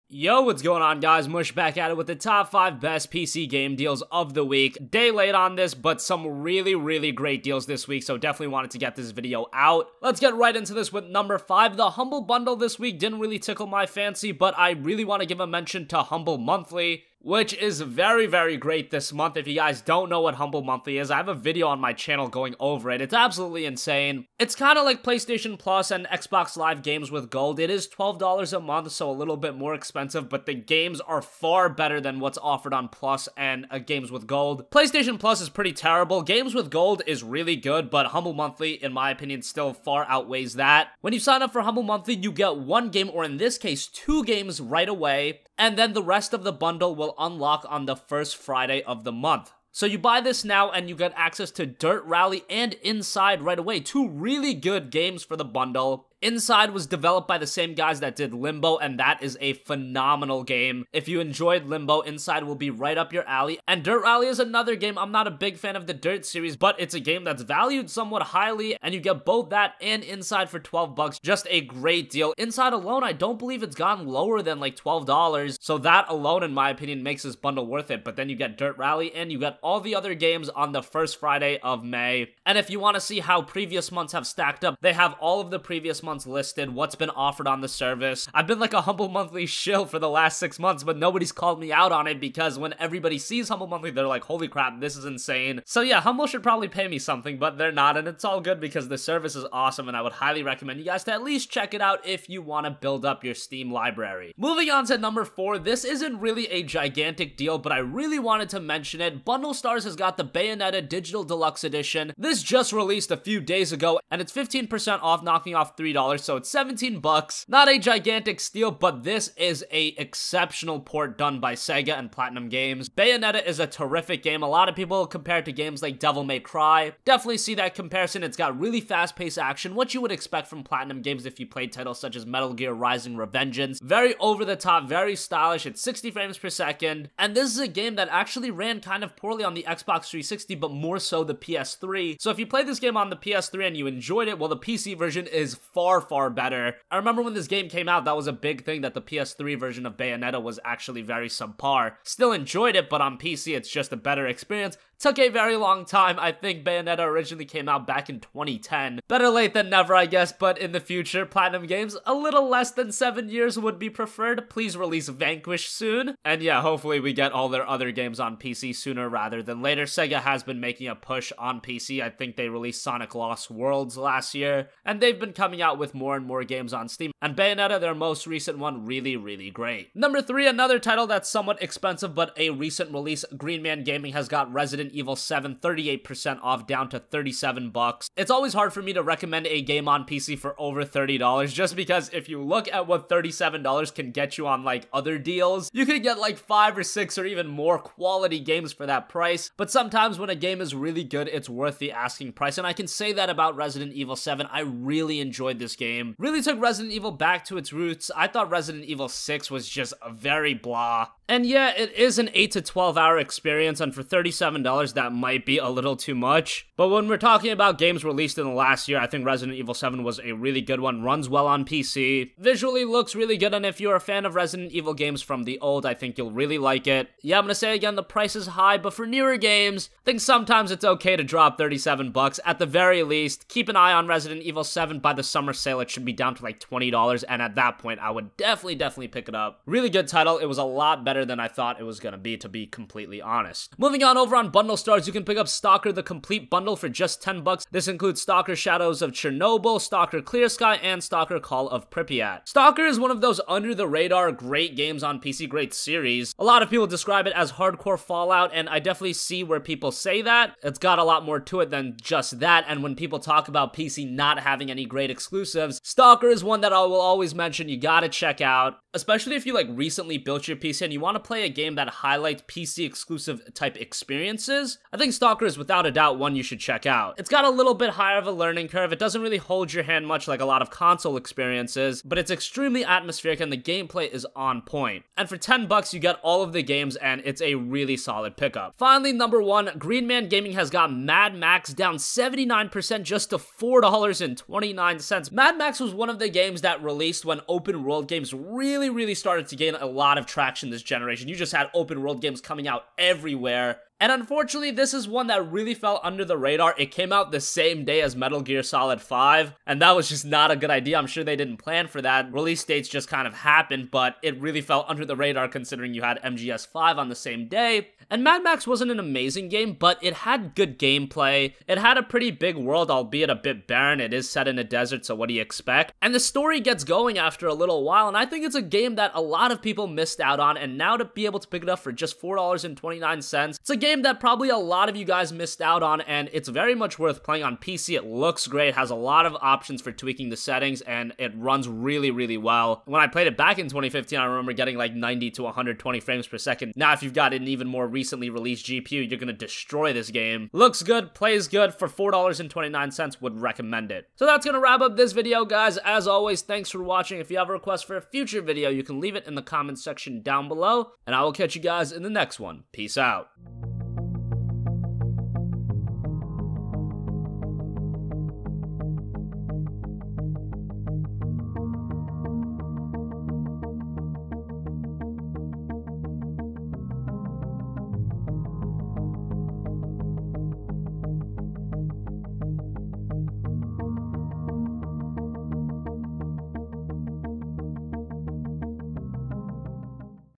Yo, what's going on, guys? Mush back at it with the top 5 best PC game deals of the week. Day late on this, but some really great deals this week, so definitely wanted to get this video out. Let's get right into this with number 5. The Humble Bundle this week didn't really tickle my fancy, but I really want to give a mention to Humble Monthly, which is very great this month. If you guys don't know what Humble Monthly is, I have a video on my channel going over it. It's absolutely insane. It's kind of like PlayStation Plus and Xbox Live games with gold. It is $12 a month, so a little bit more expensive, but the games are far better than what's offered on Plus and games with gold. PlayStation Plus is pretty terrible. Games with gold is really good, but Humble Monthly, in my opinion, still far outweighs that. When you sign up for Humble Monthly, you get one game, or in this case, 2 games right away, and then the rest of the bundle will unlock on the first Friday of the month. So you buy this now and you get access to Dirt Rally and Inside right away. 2 really good games for the bundle. Inside was developed by the same guys that did Limbo, and that is a phenomenal game. If you enjoyed Limbo, Inside will be right up your alley. And Dirt Rally is another game. I'm not a big fan of the Dirt series, but it's a game that's valued somewhat highly, and you get both that and Inside for 12 bucks. Just a great deal. Inside alone, I don't believe it's gone lower than like $12, so that alone, in my opinion, makes this bundle worth it. But then you get Dirt Rally, and you get all the other games on the first Friday of May. And if you want to see how previous months have stacked up, they have all of the previous months listed, what's been offered on the service. I've been like a Humble Monthly shill for the last 6 months, but nobody's called me out on it because when everybody sees Humble Monthly, they're like, holy crap, this is insane. So yeah, Humble should probably pay me something, but they're not, and it's all good because the service is awesome, and I would highly recommend you guys to at least check it out if you want to build up your Steam library. Moving on to number 4, this isn't really a gigantic deal, but I really wanted to mention it. Bundle Stars has got the Bayonetta Digital Deluxe Edition. This just released a few days ago, and it's 15% off, knocking off $3, so it's 17 bucks. Not a gigantic steal, but this is a exceptional port done by Sega and Platinum Games. Bayonetta is a terrific game. A lot of people compare it to games like Devil May Cry. Definitely see that comparison. It's got really fast-paced action, what you would expect from Platinum Games if you played titles such as Metal Gear Rising: Revengeance. Very over-the-top, very stylish. It's 60 frames per second, and this is a game that actually ran kind of poorly on the Xbox 360, but more so the PS3. So if you played this game on the PS3 and you enjoyed it, well, the PC version is far better. I remember when this game came out, that was a big thing, that the PS3 version of Bayonetta was actually very subpar. Still enjoyed it, but on PC it's just a better experience. Took a very long time. I think Bayonetta originally came out back in 2010. Better late than never, I guess, but in the future, Platinum Games, a little less than 7 years would be preferred. Please release Vanquish soon. And yeah, hopefully we get all their other games on PC sooner rather than later. Sega has been making a push on PC. I think they released Sonic Lost Worlds last year, and they've been coming out with more and more games on Steam. And Bayonetta, their most recent one, really great. Number 3, another title that's somewhat expensive, but a recent release. Green Man Gaming has got Resident Evil 7 38% off, down to 37 bucks. It's always hard for me to recommend a game on PC for over $30, just because if you look at what $37 can get you on like other deals, you could get like 5 or 6 or even more quality games for that price. But sometimes when a game is really good, it's worth the asking price, and I can say that about Resident Evil 7. I really enjoyed this game. Really took Resident Evil back to its roots. I thought Resident Evil 6 was just a very blah. And yeah, it is an 8 to 12 hour experience, and for $37, that might be a little too much. But when we're talking about games released in the last year, I think Resident Evil 7 was a really good one. Runs well on PC. Visually looks really good, and if you're a fan of Resident Evil games from the old, I think you'll really like it. Yeah, I'm gonna say again, the price is high, but for newer games, I think sometimes it's okay to drop 37 bucks. At the very least, keep an eye on Resident Evil 7. By the summer sale, it should be down to like $20, and at that point, I would definitely pick it up. Really good title. It was a lot better than I thought it was gonna be completely honest. Moving on, over on Bundle Stars, you can pick up Stalker, the complete bundle, for just 10 bucks. This includes Stalker Shadows of Chernobyl, Stalker Clear Sky, and Stalker Call of Pripyat. Stalker is one of those under-the-radar great games on PC, great series. A lot of people describe it as hardcore Fallout, and I definitely see where people say that. It's got a lot more to it than just that, and when people talk about PC not having any great exclusives, Stalker is one that I will always mention you gotta check out, especially if you like recently built your PC and you want to play a game that highlights PC exclusive type experiences. I think Stalker is without a doubt one you should check out. It's got a little bit higher of a learning curve. It doesn't really hold your hand much like a lot of console experiences, but it's extremely atmospheric and the gameplay is on point. And for 10 bucks, you get all of the games and it's a really solid pickup. Finally, number 1, Green Man Gaming has got Mad Max down 79% just to $4.29. Mad Max was one of the games that released when open world games really really started to gain a lot of traction this generation. You just had open world games coming out everywhere. And unfortunately, this is one that really fell under the radar. It came out the same day as Metal Gear Solid 5, and that was just not a good idea. I'm sure they didn't plan for that. Release dates just kind of happened, but it really fell under the radar considering you had MGS5 on the same day. And Mad Max wasn't an amazing game, but it had good gameplay. It had a pretty big world, albeit a bit barren. It is set in a desert, so what do you expect? And the story gets going after a little while, and I think it's a game that a lot of people missed out on, and now to be able to pick it up for just $4.29, it's a game that probably a lot of you guys missed out on, and it's very much worth playing on PC. It looks great, has a lot of options for tweaking the settings, and it runs really well. When I played it back in 2015, I remember getting like 90 to 120 frames per second. Now, if you've got an even more recently released GPU, you're gonna destroy this game. Looks good, plays good, for $4.29, would recommend it. So that's gonna wrap up this video, guys. As always, thanks for watching. If you have a request for a future video, you can leave it in the comments section down below, and I will catch you guys in the next one. Peace out.